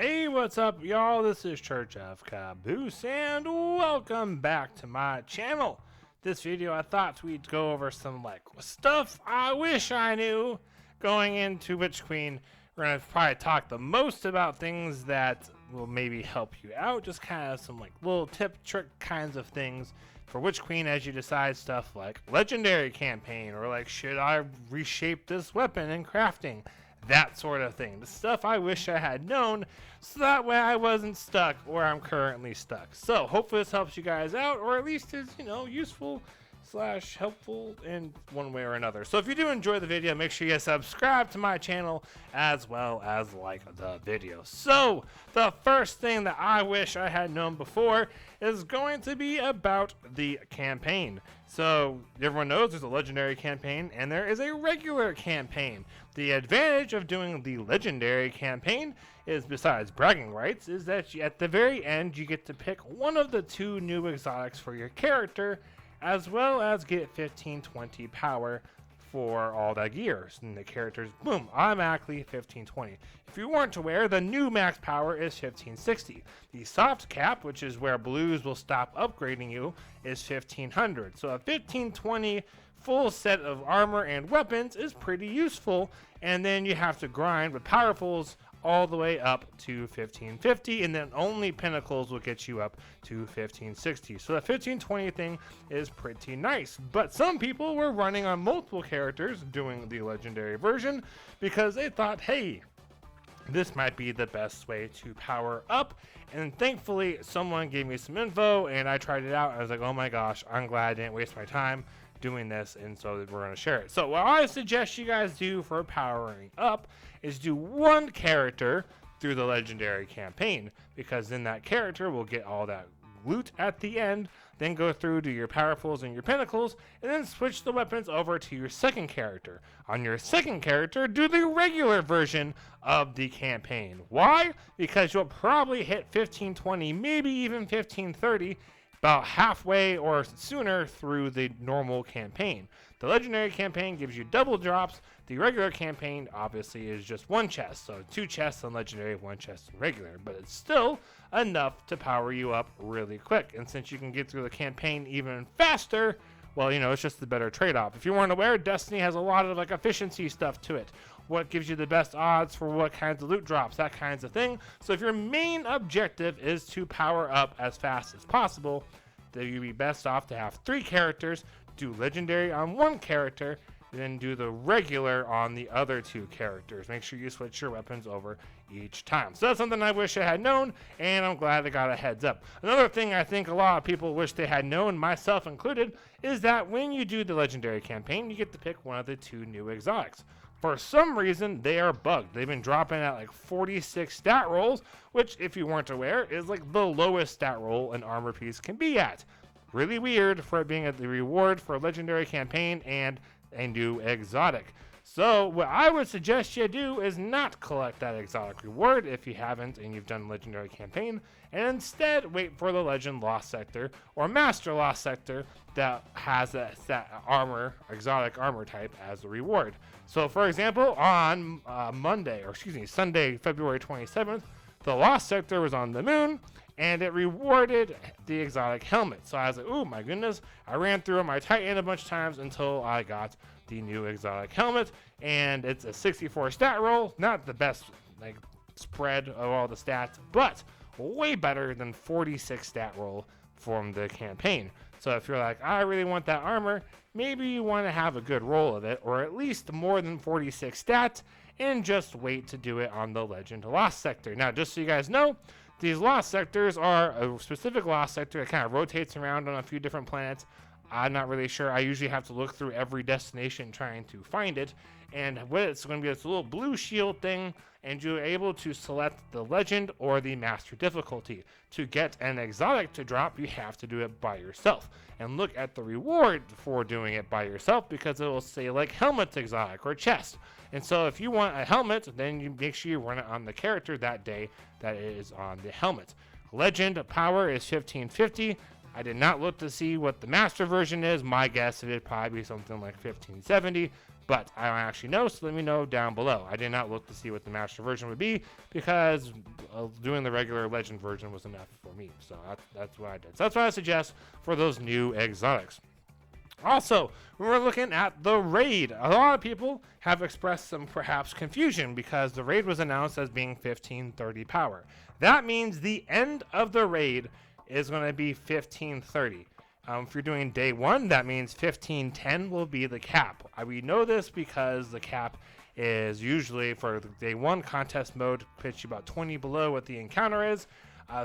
Hey, what's up, y'all? This is Church of Caboose, and welcome back to my channel. This video, I thought we'd go over some stuff I wish I knew. Going into Witch Queen, we're gonna probably talk the most about things that will maybe help you out. Just kind of some little tip, trick kinds of things for Witch Queen as you decide stuff like legendary campaign or should I reshape this weapon in crafting. That sort of thing. The stuff I wish I had known so that way I wasn't stuck where I'm currently stuck. So hopefully this helps you guys out, or at least is, useful / helpful in one way or another. So if you do enjoy the video, make sure you subscribe to my channel as well as like the video. So the first thing that I wish I had known before is going to be about the campaign. So everyone knows there's a legendary campaign and there is a regular campaign. The advantage of doing the legendary campaign is, besides bragging rights, is that at the very end you get to pick one of the 2 new exotics for your character, as well as get 1520 power for all the gears. And the characters, boom, automatically 1520. If you weren't aware, the new max power is 1560. The soft cap, which is where blues will stop upgrading you, is 1500. So a 1520 full set of armor and weapons is pretty useful, and then you have to grind with powerfuls all the way up to 1550, and then only pinnacles will get you up to 1560. So the 1520 thing is pretty nice, but some people were running on multiple characters doing the legendary version because they thought, hey, this might be the best way to power up. And thankfully someone gave me some info and I tried it out. I was like, oh my gosh, I'm glad I didn't waste my time doing this, and so we're going to share it. So what I suggest you guys do for powering up is do one character through the legendary campaign, because then that character will get all that loot at the end, then go through to your powerfuls and your pinnacles, and then switch the weapons over to your second character. On your second character, do the regular version of the campaign. Why? Because you'll probably hit 1520, maybe even 1530 about halfway or sooner through the normal campaign. The legendary campaign gives you double drops. The regular campaign obviously is just 1 chest, so 2 chests on legendary, 1 chest on regular, but it's still enough to power you up really quick. And since you can get through the campaign even faster, well, it's just the better trade-off. If you weren't aware, Destiny has a lot of efficiency stuff to it. What gives you the best odds for what kinds of loot drops, that kinds of thing. So if your main objective is to power up as fast as possible, then you'd be best off to have 3 characters, do legendary on 1 character, and then do the regular on the other 2 characters. Make sure you switch your weapons over each time. So that's something I wish I had known, and I'm glad I got a heads up. Another thing I think a lot of people wish they had known, myself included, is that when you do the legendary campaign, you get to pick one of the 2 new exotics. For some reason, they are bugged. They've been dropping at 46 stat rolls, which, if you weren't aware, is the lowest stat roll an armor piece can be at. Really weird for it being the reward for a legendary campaign and a new exotic. So what I would suggest you do is not collect that exotic reward if you haven't and you've done legendary campaign, and instead wait for the legend lost sector or master lost sector that has that exotic armor type as a reward. So for example, on Sunday, February 27th, the lost sector was on the moon and it rewarded the exotic helmet. So I was like, oh my goodness, I ran through my Titan a bunch of times until I got the new exotic helmet, and it's a 64 stat roll, not the best spread of all the stats, but way better than 46 stat roll from the campaign. So if you're like, I really want that armor, maybe you want to have a good roll of it, or at least more than 46 stats, and just wait to do it on the Legend Lost Sector. Now, just so you guys know, these Lost Sectors are a specific Lost Sector that kind of rotates around on a few different planets. I'm not really sure. I usually have to look through every destination trying to find it. And what it's going to be, this little blue shield thing, and you're able to select the legend or the master difficulty. To get an exotic to drop, you have to do it by yourself. And look at the reward for doing it by yourself, because it will say helmet exotic or chest. And so if you want a helmet, then you make sure you run it on the character that day that it is on the helmet. Legend power is 1550. I did not look to see what the master version is. My guess it'd probably be something like 1570, but I don't actually know, so let me know down below. I did not look to see what the master version would be because doing the regular legend version was enough for me. So that's what I did. So that's what I suggest for those new exotics. Also, when we're looking at the raid, a lot of people have expressed some perhaps confusion because the raid was announced as being 1530 power. That means the end of the raid is going to be 1530. If you're doing day 1, that means 1510 will be the cap. We know this because the cap is usually for the day 1 contest mode, pitch you about 20 below what the encounter is.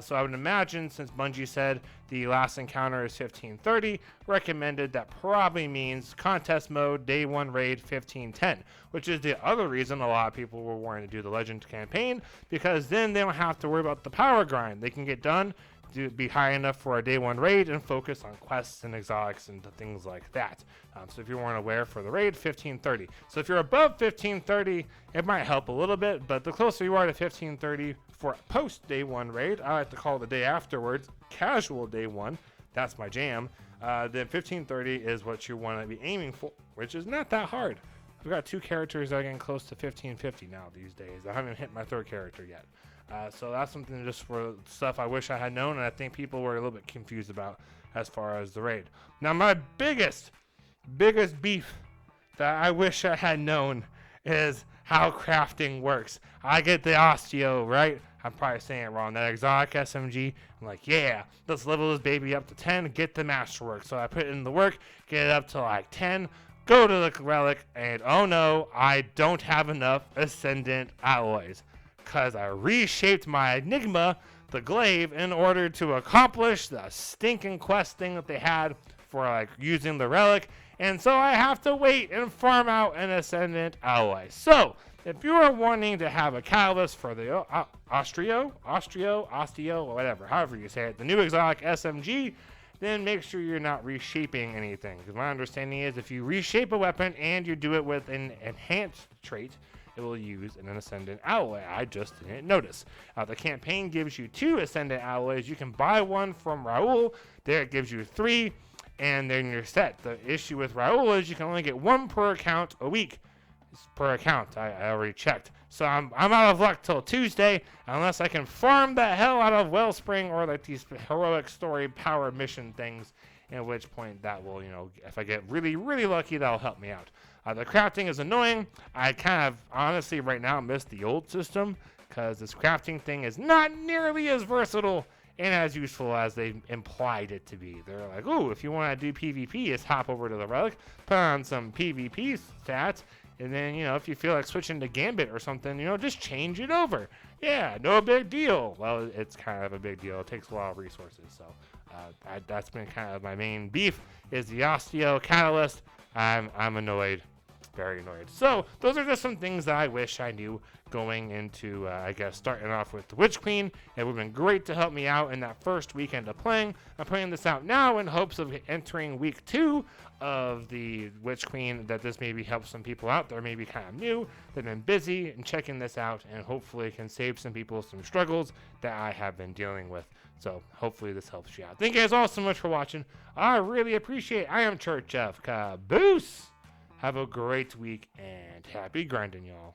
So I would imagine, since Bungie said the last encounter is 1530, recommended that probably means contest mode, day 1 raid, 1510, which is the other reason a lot of people were wanting to do the Legend campaign, because then they don't have to worry about the power grind. They can get done, be high enough for a day 1 raid, and focus on quests and exotics and things like that. So if you weren't aware, for the raid, 1530. So if you're above 1530, it might help a little bit, but the closer you are to 1530 for post day 1 raid, I like to call the day afterwards casual day 1. That's my jam. Then 1530 is what you want to be aiming for, which is not that hard. I've got 2 characters that are getting close to 1550 now these days. I haven't hit my 3rd character yet. So that's something just for stuff I wish I had known, and I think people were a little bit confused about as far as the raid. Now, my biggest beef that I wish I had known is how crafting works. I get the Osteo, right? I'm probably saying it wrong. That exotic SMG. I'm like, yeah, let's level this baby up to 10, get the masterwork. So I put in the work, get it up to like 10, go to the relic, and oh no, I don't have enough Ascendant alloys. Because I reshaped my Enigma, the glaive, in order to accomplish the stinking quest thing that they had for like using the relic, and so I have to wait and farm out an Ascendant alloy. So if you are wanting to have a catalyst for the Osteo, or whatever, however you say it, the new exotic SMG, then make sure you're not reshaping anything. Because my understanding is if you reshape a weapon and you do it with an enhanced trait, it will use an Ascendant alloy. I just didn't notice. The campaign gives you 2 Ascendant alloys. You can buy one from Raul. There it gives you 3, and then you're set. The issue with Raul is you can only get 1 per account a week. It's per account. I already checked. So I'm out of luck till Tuesday, unless I can farm the hell out of Wellspring or like these heroic story power mission things, at which point that will, if I get really, really lucky, that'll help me out. The crafting is annoying. I kind of, honestly, right now miss the old system because this crafting thing is not nearly as versatile and as useful as they implied it to be. They're like, oh, if you want to do PvP, just hop over to the relic, put on some PvP stats, and then, if you feel like switching to Gambit or something, just change it over. Yeah, no big deal. Well, it's kind of a big deal. It takes a lot of resources. So that's been kind of my main beef is the Osteo Catalyst. I'm annoyed. Very annoyed. So those are just some things that I wish I knew going into, starting off with the Witch Queen. It would have been great to help me out in that first weekend of playing. I'm putting this out now in hopes of entering week 2 of the Witch Queen, that this maybe helps some people out that are maybe kind of new, that have been busy and checking this out, and hopefully it can save some people some struggles that I have been dealing with. So hopefully this helps you out. Thank you guys all so much for watching. I really appreciate it. I am Church of Caboose. Have a great week and happy grinding, y'all.